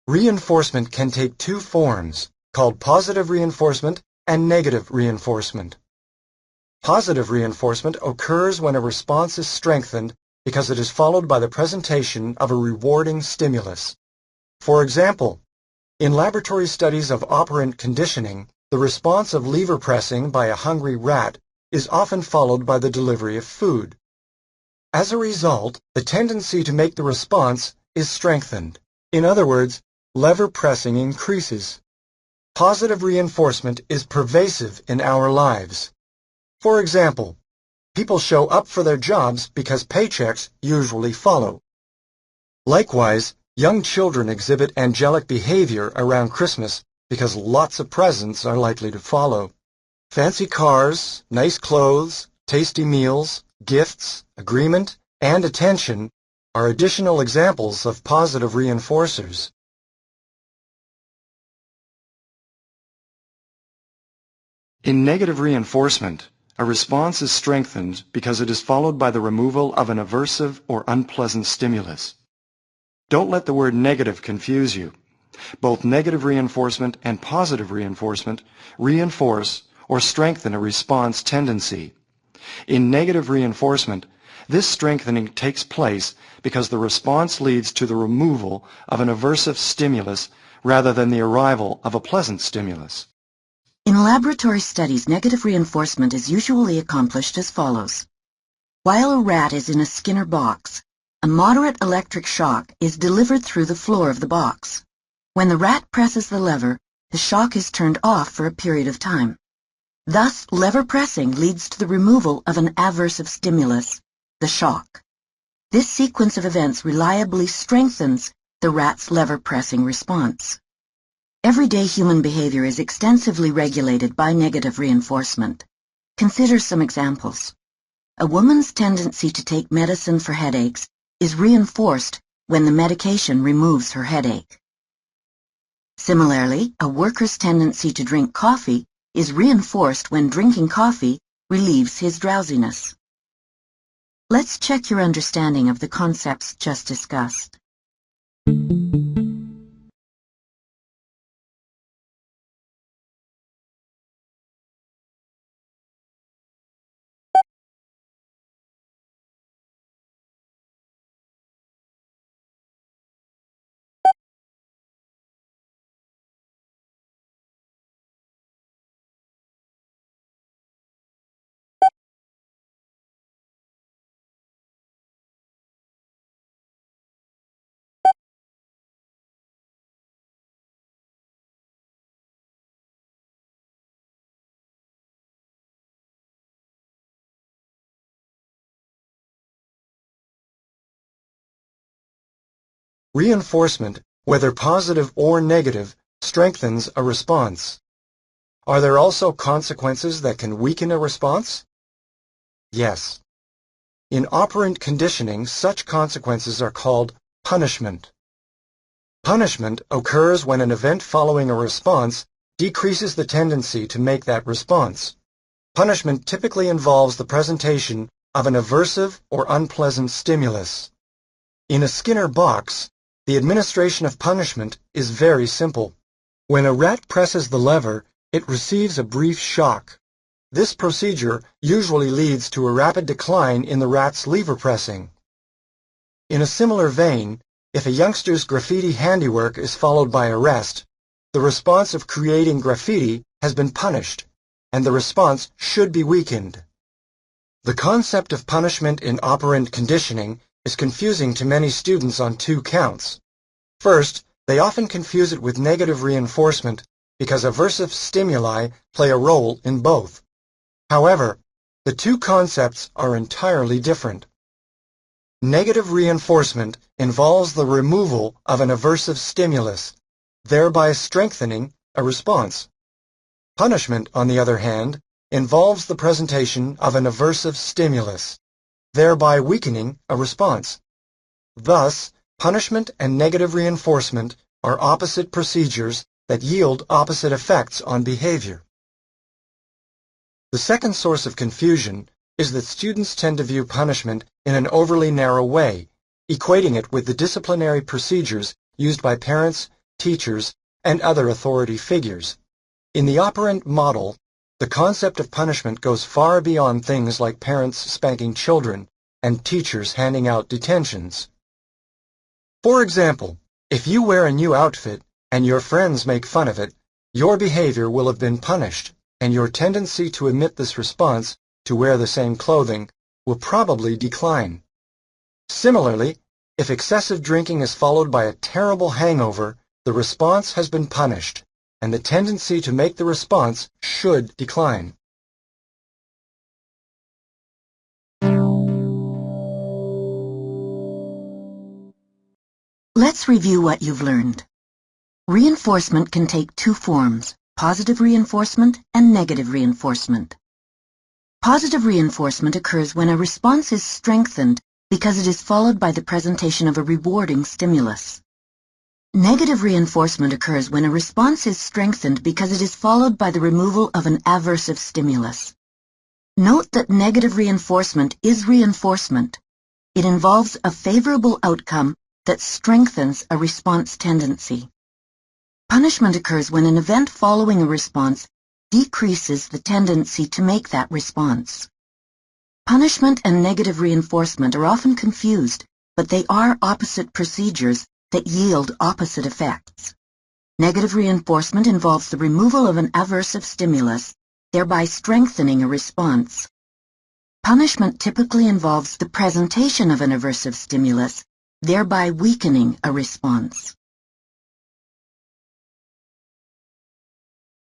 Reinforcement can take two forms, called positive reinforcement and negative reinforcement. Positive reinforcement occurs when a response is strengthened because it is followed by the presentation of a rewarding stimulus. For example, in laboratory studies of operant conditioning, the response of lever pressing by a hungry rat is often followed by the delivery of food. As a result, the tendency to make the response is strengthened. In other words, lever pressing increases. Positive reinforcement is pervasive in our lives. For example, people show up for their jobs because paychecks usually follow. Likewise, young children exhibit angelic behavior around Christmas because lots of presents are likely to follow. Fancy cars, nice clothes, tasty meals, gifts, agreement, and attention are additional examples of positive reinforcers. In negative reinforcement, a response is strengthened because it is followed by the removal of an aversive or unpleasant stimulus. Don't let the word negative confuse you. Both negative reinforcement and positive reinforcement reinforce or strengthen a response tendency. In negative reinforcement, this strengthening takes place because the response leads to the removal of an aversive stimulus rather than the arrival of a pleasant stimulus. In laboratory studies, negative reinforcement is usually accomplished as follows. While a rat is in a Skinner box, a moderate electric shock is delivered through the floor of the box. When the rat presses the lever, the shock is turned off for a period of time. Thus, lever pressing leads to the removal of an aversive stimulus, the shock. This sequence of events reliably strengthens the rat's lever pressing response. Everyday human behavior is extensively regulated by negative reinforcement. Consider some examples. A woman's tendency to take medicine for headaches is reinforced when the medication removes her headache. Similarly, a worker's tendency to drink coffee is reinforced when drinking coffee relieves his drowsiness. Let's check your understanding of the concepts just discussed. Reinforcement, whether positive or negative, strengthens a response. Are there also consequences that can weaken a response? Yes. In operant conditioning, such consequences are called punishment. Punishment occurs when an event following a response decreases the tendency to make that response. Punishment typically involves the presentation of an aversive or unpleasant stimulus. In a Skinner box, the administration of punishment is very simple. When a rat presses the lever, it receives a brief shock. This procedure usually leads to a rapid decline in the rat's lever pressing. In a similar vein, if a youngster's graffiti handiwork is followed by arrest, the response of creating graffiti has been punished, and the response should be weakened. The concept of punishment in operant conditioning is confusing to many students on two counts. First, they often confuse it with negative reinforcement because aversive stimuli play a role in both. However, the two concepts are entirely different. Negative reinforcement involves the removal of an aversive stimulus, thereby strengthening a response. Punishment, on the other hand, involves the presentation of an aversive stimulus, thereby weakening a response. Thus, punishment and negative reinforcement are opposite procedures that yield opposite effects on behavior. The second source of confusion is that students tend to view punishment in an overly narrow way, equating it with the disciplinary procedures used by parents teachers, and other authority figures. In the operant model, the concept of punishment goes far beyond things like parents spanking children and teachers handing out detentions. For example, if you wear a new outfit and your friends make fun of it, your behavior will have been punished, and your tendency to emit this response to wear the same clothing will probably decline. Similarly, if excessive drinking is followed by a terrible hangover, the response has been punished, and the tendency to make the response should decline. Let's review what you've learned. Reinforcement can take two forms: positive reinforcement and negative reinforcement. Positive reinforcement occurs when a response is strengthened because it is followed by the presentation of a rewarding stimulus. Negative reinforcement occurs when a response is strengthened because it is followed by the removal of an aversive stimulus. Note that negative reinforcement is reinforcement. It involves a favorable outcome that strengthens a response tendency. Punishment occurs when an event following a response decreases the tendency to make that response. Punishment and negative reinforcement are often confused, but they are opposite procedures that yield opposite effects. Negative reinforcement involves the removal of an aversive stimulus, thereby strengthening a response. Punishment typically involves the presentation of an aversive stimulus, thereby weakening a response.